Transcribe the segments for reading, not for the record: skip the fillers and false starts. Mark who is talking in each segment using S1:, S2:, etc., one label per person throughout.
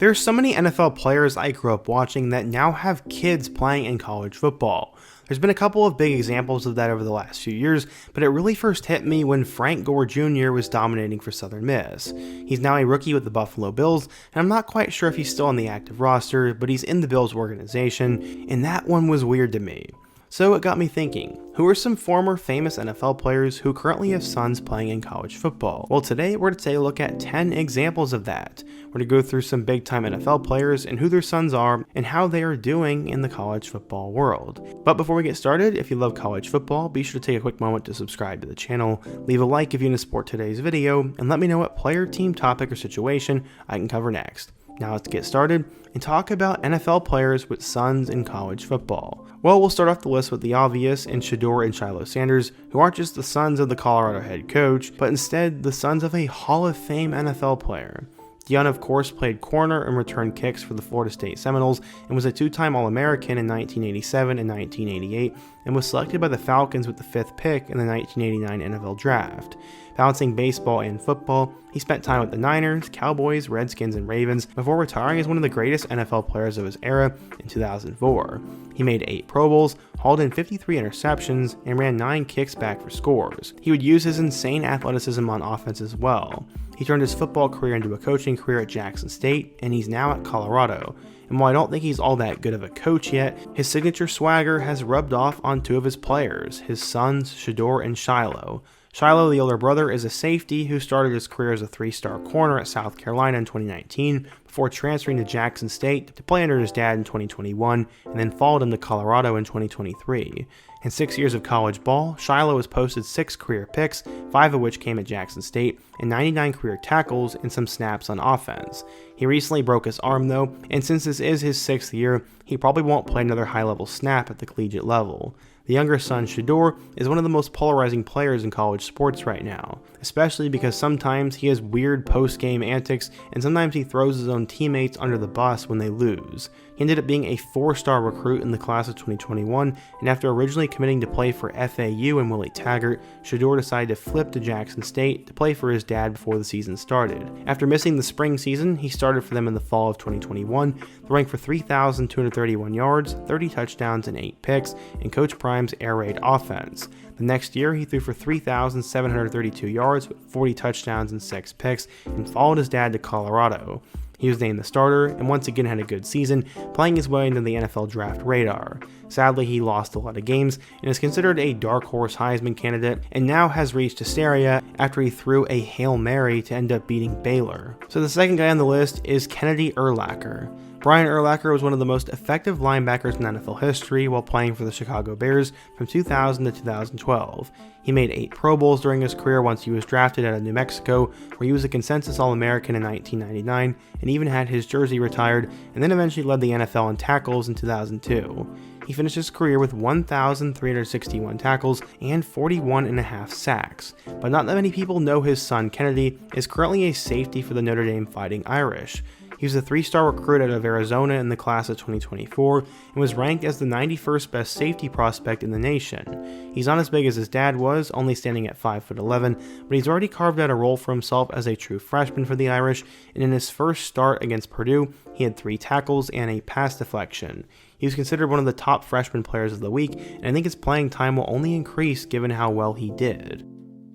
S1: There's so many NFL players I grew up watching that now have kids playing in college football. There's been a couple of big examples of that over the last few years, but it really first hit me when Frank Gore Jr. was dominating for Southern Miss. He's now a rookie with the Buffalo Bills, and I'm not quite sure if he's still on the active roster, but he's in the Bills organization, and that one was weird to me. So it got me thinking, who are some former famous NFL players who currently have sons playing in college football? Well, today we're going to take a look at 10 examples of that. We're going to go through some big time NFL players and who their sons are and how they are doing in the college football world. But before we get started, if you love college football, be sure to take a quick moment to subscribe to the channel, leave a like if you want to support today's video, and let me know what player, team, topic, or situation I can cover next. Now let's get started and talk about NFL players with sons in college football. Well, we'll start off the list with the obvious in Shedeur and Shiloh Sanders, who aren't just the sons of the Colorado head coach, but instead the sons of a Hall of Fame NFL player. Deion, of course, played corner and returned kicks for the Florida State Seminoles and was a two-time All-American in 1987 and 1988 and was selected by the Falcons with the 5th pick in the 1989 NFL Draft. Balancing baseball and football, he spent time with the Niners, Cowboys, Redskins, and Ravens before retiring as one of the greatest NFL players of his era in 2004. He made 8 Pro Bowls, hauled in 53 interceptions, and ran 9 kicks back for scores. He would use his insane athleticism on offense as well. He turned his football career into a coaching career at Jackson State, and he's now at Colorado. And while I don't think he's all that good of a coach yet, his signature swagger has rubbed off on 2 of his players, his sons Shedeur and Shiloh. Shiloh, the older brother, is a safety who started his career as a 3-star corner at South Carolina in 2019 before transferring to Jackson State to play under his dad in 2021 and then followed him to Colorado in 2023. In 6 years of college ball, Shiloh has posted 6 career picks, 5 of which came at Jackson State, and 99 career tackles and some snaps on offense. He recently broke his arm though, and since this is his 6th year, he probably won't play another high-level snap at the collegiate level. The younger son, Shedeur, is one of the most polarizing players in college sports right now, especially because sometimes he has weird post-game antics and sometimes he throws his own teammates under the bus when they lose. He ended up being a 4-star recruit in the class of 2021, and after originally committing to play for FAU and Willie Taggart, Shedeur decided to flip to Jackson State to play for his dad before the season started. After missing the spring season, he started for them in the fall of 2021, throwing for 3,231 yards, 30 touchdowns, and 8 picks in Coach Prime's air raid offense. The next year, he threw for 3,732 yards, 40 touchdowns, and 6 picks, and followed his dad to Colorado. He was named the starter and once again had a good season, playing his way into the NFL draft radar. Sadly, he lost a lot of games and is considered a dark horse Heisman candidate and now has reached hysteria after he threw a Hail Mary to end up beating Baylor. So the second guy on the list is Kennedy Urlacher. Brian Urlacher was one of the most effective linebackers in NFL history while playing for the Chicago Bears from 2000 to 2012. He made 8 Pro Bowls during his career once he was drafted out of New Mexico, where he was a consensus All-American in 1999 and even had his jersey retired, and then eventually led the NFL in tackles in 2002. He finished his career with 1,361 tackles and 41.5 sacks, but not that many people know his son Kennedy is currently a safety for the Notre Dame Fighting Irish. He was a 3-star recruit out of Arizona in the class of 2024 and was ranked as the 91st best safety prospect in the nation. He's not as big as his dad was, only standing at 5'11", but he's already carved out a role for himself as a true freshman for the Irish, and in his first start against Purdue, he had 3 tackles and a pass deflection. He was considered one of the top freshman players of the week, and I think his playing time will only increase given how well he did.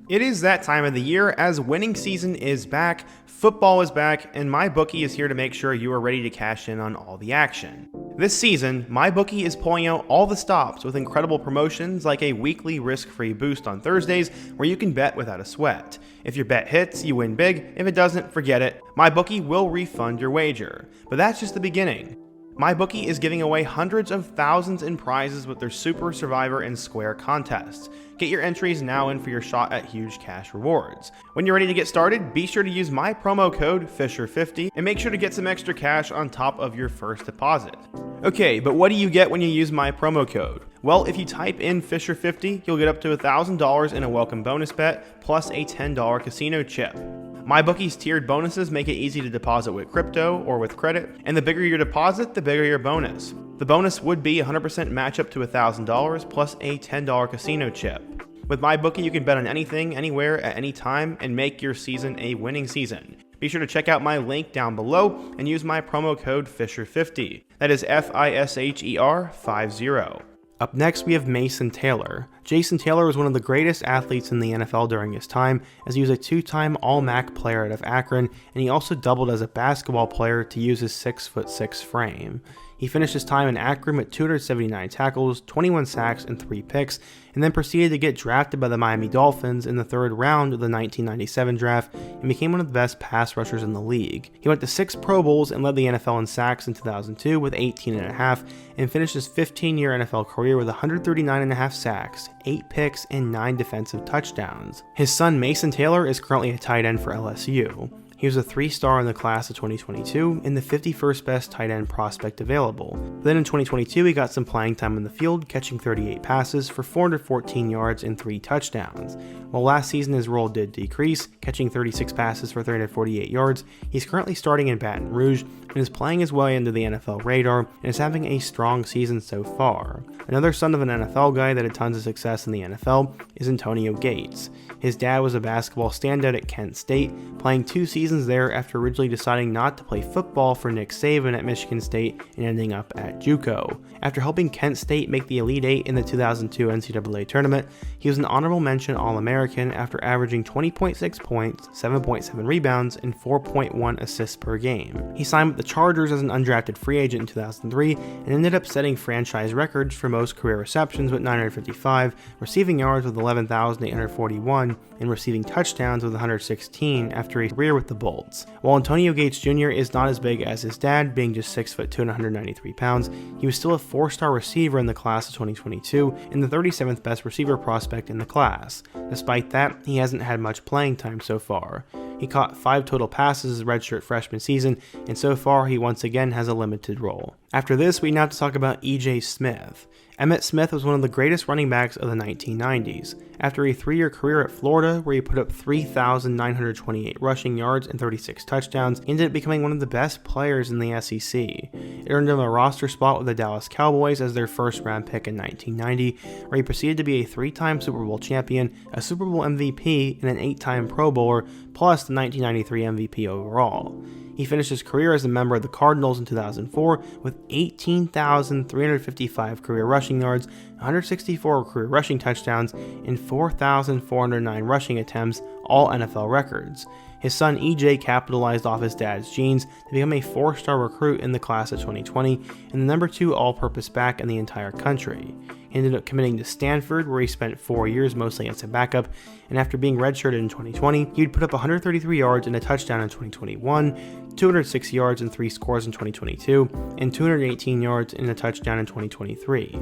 S1: It is that time of the year as winning season is back, football is back, and MyBookie is here to make sure you are ready to cash in on all the action. This season, MyBookie is pulling out all the stops with incredible promotions like a weekly risk-free boost on Thursdays where you can bet without a sweat. If your bet hits, you win big. If it doesn't, forget it. MyBookie will refund your wager. But that's just the beginning. MyBookie is giving away hundreds of thousands in prizes with their Super Survivor and Square contests. Get your entries now in for your shot at huge cash rewards. When you're ready to get started, be sure to use my promo code FISHER50 and make sure to get some extra cash on top of your first deposit. Okay, but what do you get when you use my promo code? Well, if you type in FISHER50, you'll get up to $1,000 in a welcome bonus bet, plus a $10 casino chip. MyBookie's tiered bonuses make it easy to deposit with crypto or with credit, and the bigger your deposit, the bigger your bonus. The bonus would be 100% match up to $1,000 plus a $10 casino chip. With MyBookie, you can bet on anything, anywhere, at any time, and make your season a winning season. Be sure to check out my link down below and use my promo code Fisher50. That is FISHER50. Up next, we have Mason Taylor. Jason Taylor was one of the greatest athletes in the NFL during his time, as he was a two-time All-MAC player out of Akron, and he also doubled as a basketball player to use his 6'6" frame. He finished his time in Akron with 279 tackles, 21 sacks, and 3 picks, and then proceeded to get drafted by the Miami Dolphins in the third round of the 1997 draft and became one of the best pass rushers in the league. He went to 6 Pro Bowls and led the NFL in sacks in 2002 with 18.5, and finished his 15-year NFL career with 139.5 sacks, 8 picks, and 9 defensive touchdowns. His son Mason Taylor is currently a tight end for LSU. He was a 3-star in the class of 2022 and the 51st best tight end prospect available. Then in 2022, he got some playing time in the field, catching 38 passes for 414 yards and 3 touchdowns. While last season his role did decrease, catching 36 passes for 348 yards, he's currently starting in Baton Rouge and is playing his way into the NFL radar and is having a strong season so far. Another son of an NFL guy that had tons of success in the NFL is Antonio Gates. His dad was a basketball standout at Kent State, playing 2 seasons there after originally deciding not to play football for Nick Saban at Michigan State and ending up at JUCO. After helping Kent State make the Elite Eight in the 2002 NCAA tournament, he was an honorable mention All-American after averaging 20.6 points, 7.7 rebounds, and 4.1 assists per game. He signed with the Chargers as an undrafted free agent in 2003 and ended up setting franchise records for most career receptions with 955, receiving yards with 11,841, and receiving touchdowns with 116 after a career with the Bolts. While Antonio Gates Jr. is not as big as his dad, being just 6'2" and 193 pounds, he was still a 4-star receiver in the class of 2022 and the 37th best receiver prospect in the class. Despite that, he hasn't had much playing time so far. He caught 5 total passes his redshirt freshman season, and so far he once again has a limited role. After this, we now have to talk about E.J. Smith. Emmitt Smith was one of the greatest running backs of the 1990s. After a 3-year career at Florida, where he put up 3,928 rushing yards and 36 touchdowns, he ended up becoming one of the best players in the SEC. It earned him a roster spot with the Dallas Cowboys as their first-round pick in 1990, where he proceeded to be a 3-time Super Bowl champion, a Super Bowl MVP, and an 8-time Pro Bowler, plus the 1993 MVP overall. He finished his career as a member of the Cardinals in 2004 with 18,355 career rushing yards, 164 career rushing touchdowns, and 4,409 rushing attempts, all NFL records. His son EJ capitalized off his dad's genes to become a 4-star recruit in the class of 2020 and the number 2 all-purpose back in the entire country. He ended up committing to Stanford, where he spent 4 years mostly as a backup, and after being redshirted in 2020, he would put up 133 yards and a touchdown in 2021, 206 yards and 3 scores in 2022, and 218 yards and a touchdown in 2023.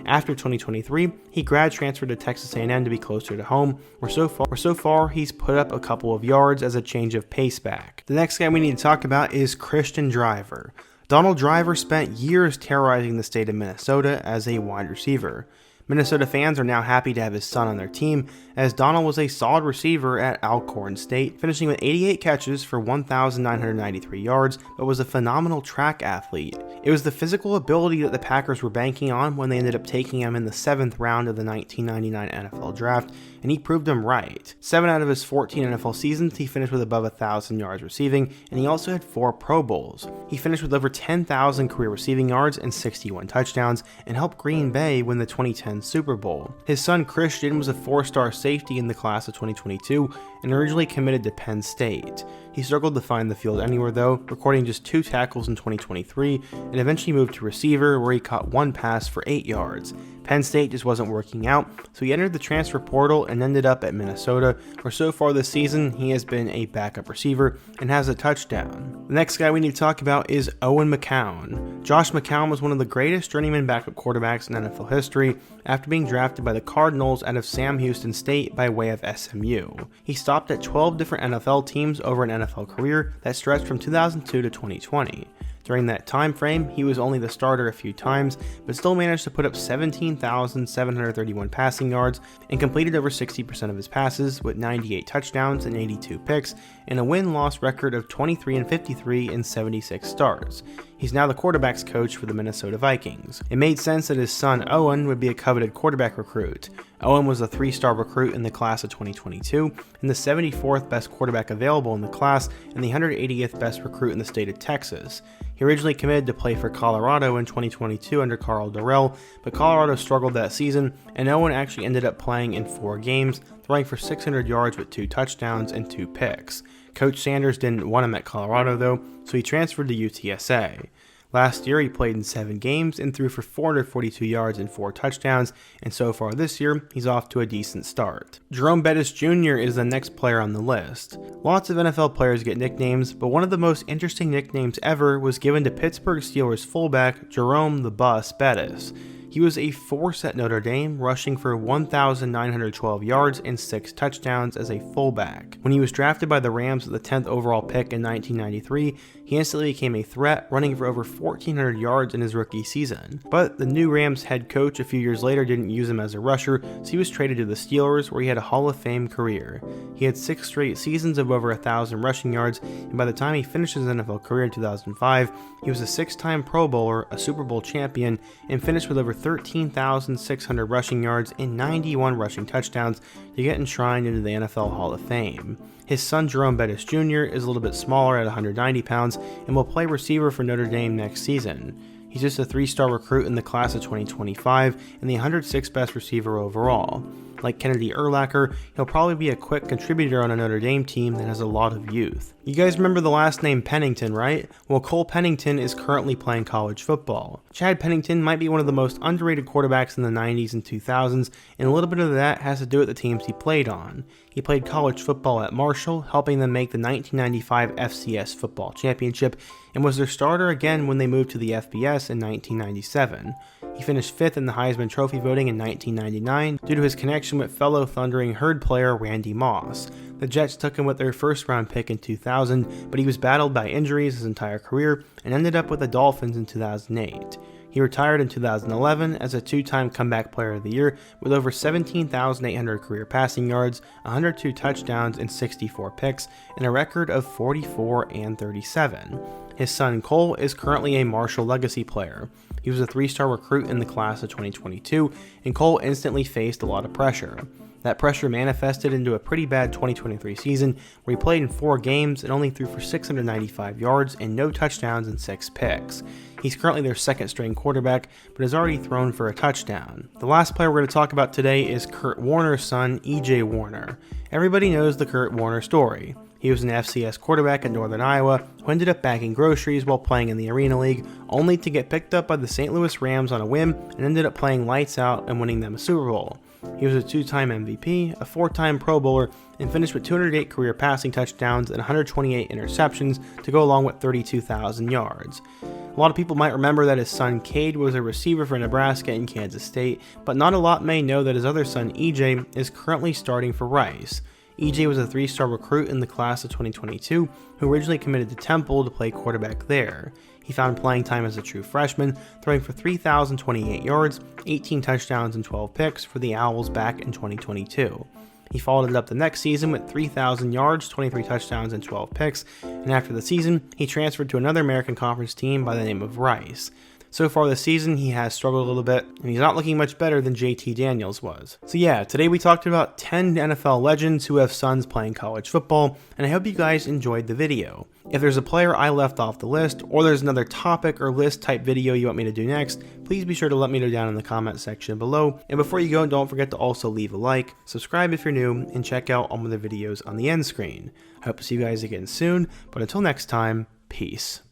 S1: After 2023, he grad transferred to Texas A&M to be closer to home, where so far he's put up a couple of yards as a change of pace back. The next guy we need to talk about is Christian Driver. Donald Driver spent years terrorizing the state of Minnesota as a wide receiver. Minnesota fans are now happy to have his son on their team, as Donald was a solid receiver at Alcorn State, finishing with 88 catches for 1,993 yards, but was a phenomenal track athlete. It was the physical ability that the Packers were banking on when they ended up taking him in the 7th round of the 1999 NFL Draft, and he proved them right. 7 out of his 14 NFL seasons, he finished with above 1,000 yards receiving, and he also had 4 Pro Bowls. He finished with over 10,000 career receiving yards and 61 touchdowns, and helped Green Bay win the 2010 Super Bowl. His son Christian was a 4-star safety in the class of 2022 and originally committed to Penn State. He struggled to find the field anywhere though, recording just 2 tackles in 2023 and eventually moved to receiver, where he caught 1 pass for 8 yards. Penn State just wasn't working out, so he entered the transfer portal and ended up at Minnesota, where so far this season he has been a backup receiver and has a touchdown. The next guy we need to talk about is Owen McCown. Josh McCown was one of the greatest journeyman backup quarterbacks in NFL history after being drafted by the Cardinals out of Sam Houston State by way of SMU. He stopped at 12 different NFL teams over an NFL career that stretched from 2002 to 2020. During that time frame, he was only the starter a few times, but still managed to put up 17,731 passing yards and completed over 60% of his passes with 98 touchdowns and 82 picks and a win-loss record of 23-53 in 76 starts. He's now the quarterback's coach for the Minnesota Vikings. It made sense that his son Owen would be a coveted quarterback recruit. Owen was a 3-star recruit in the class of 2022 and the 74th best quarterback available in the class and the 180th best recruit in the state of Texas. He originally committed to play for Colorado in 2022 under Karl Dorrell, but Colorado struggled that season, and Owen actually ended up playing in 4 games, throwing for 600 yards with 2 touchdowns and 2 picks. Coach Sanders didn't want him at Colorado though, so he transferred to UTSA. Last year, he played in 7 games and threw for 442 yards and 4 touchdowns, and so far this year, he's off to a decent start. Jerome Bettis Jr. is the next player on the list. Lots of NFL players get nicknames, but one of the most interesting nicknames ever was given to Pittsburgh Steelers fullback Jerome the Bus Bettis. He was a force at Notre Dame, rushing for 1,912 yards and 6 touchdowns as a fullback. When he was drafted by the Rams with the 10th overall pick in 1993, he instantly became a threat, running for over 1,400 yards in his rookie season. But the new Rams head coach a few years later didn't use him as a rusher, so he was traded to the Steelers, where he had a Hall of Fame career. He had 6 straight seasons of over 1,000 rushing yards, and by the time he finished his NFL career in 2005, he was a 6-time Pro Bowler, a Super Bowl champion, and finished with over 13,600 rushing yards and 91 rushing touchdowns to get enshrined into the NFL Hall of Fame. His son Jerome Bettis Jr. is a little bit smaller at 190 pounds and will play receiver for Notre Dame next season. He's just a 3-star recruit in the class of 2025 and the 106th best receiver overall. Like Kennedy Urlacher, he'll probably be a quick contributor on a Notre Dame team that has a lot of youth. You guys remember the last name Pennington, right? Well, Cole Pennington is currently playing college football. Chad Pennington might be one of the most underrated quarterbacks in the 90s and 2000s, and a little bit of that has to do with the teams he played on. He played college football at Marshall, helping them make the 1995 FCS Football Championship, and was their starter again when they moved to the FBS in 1997. He finished 5th in the Heisman Trophy voting in 1999 due to his connection with fellow Thundering Herd player Randy Moss. The Jets took him with their first-round pick in 2000, but he was battled by injuries his entire career and ended up with the Dolphins in 2008. He retired in 2011 as a 2-time Comeback Player of the Year with over 17,800 career passing yards, 102 touchdowns, and 64 picks, and a record of 44-37. His son Cole is currently a Marshall Legacy player. He was a 3-star recruit in the class of 2022, and Cole instantly faced a lot of pressure. That pressure manifested into a pretty bad 2023 season where he played in 4 games and only threw for 695 yards and no touchdowns and 6 picks. He's currently their 2nd-string quarterback, but has already thrown for a touchdown. The last player we're going to talk about today is Kurt Warner's son, E.J. Warner. Everybody knows the Kurt Warner story. He was an FCS quarterback at Northern Iowa who ended up bagging groceries while playing in the Arena League, only to get picked up by the St. Louis Rams on a whim and ended up playing lights out and winning them a Super Bowl. He was a 2-time MVP, a 4-time Pro Bowler, and finished with 208 career passing touchdowns and 128 interceptions to go along with 32,000 yards. A lot of people might remember that his son Cade was a receiver for Nebraska and Kansas State, but not a lot may know that his other son EJ is currently starting for Rice. EJ was a 3-star recruit in the class of 2022 who originally committed to Temple to play quarterback there. He found playing time as a true freshman, throwing for 3,028 yards, 18 touchdowns, and 12 picks for the Owls back in 2022. He followed it up the next season with 3,000 yards, 23 touchdowns, and 12 picks, and after the season, he transferred to another American Conference team by the name of Rice. So far this season, he has struggled a little bit, and he's not looking much better than JT Daniels was. So yeah, today we talked about 10 NFL legends who have sons playing college football, and I hope you guys enjoyed the video. If there's a player I left off the list, or there's another topic or list type video you want me to do next, please be sure to let me know down in the comment section below. And before you go, don't forget to also leave a like, subscribe if you're new, and check out all of the videos on the end screen. I hope to see you guys again soon, but until next time, peace.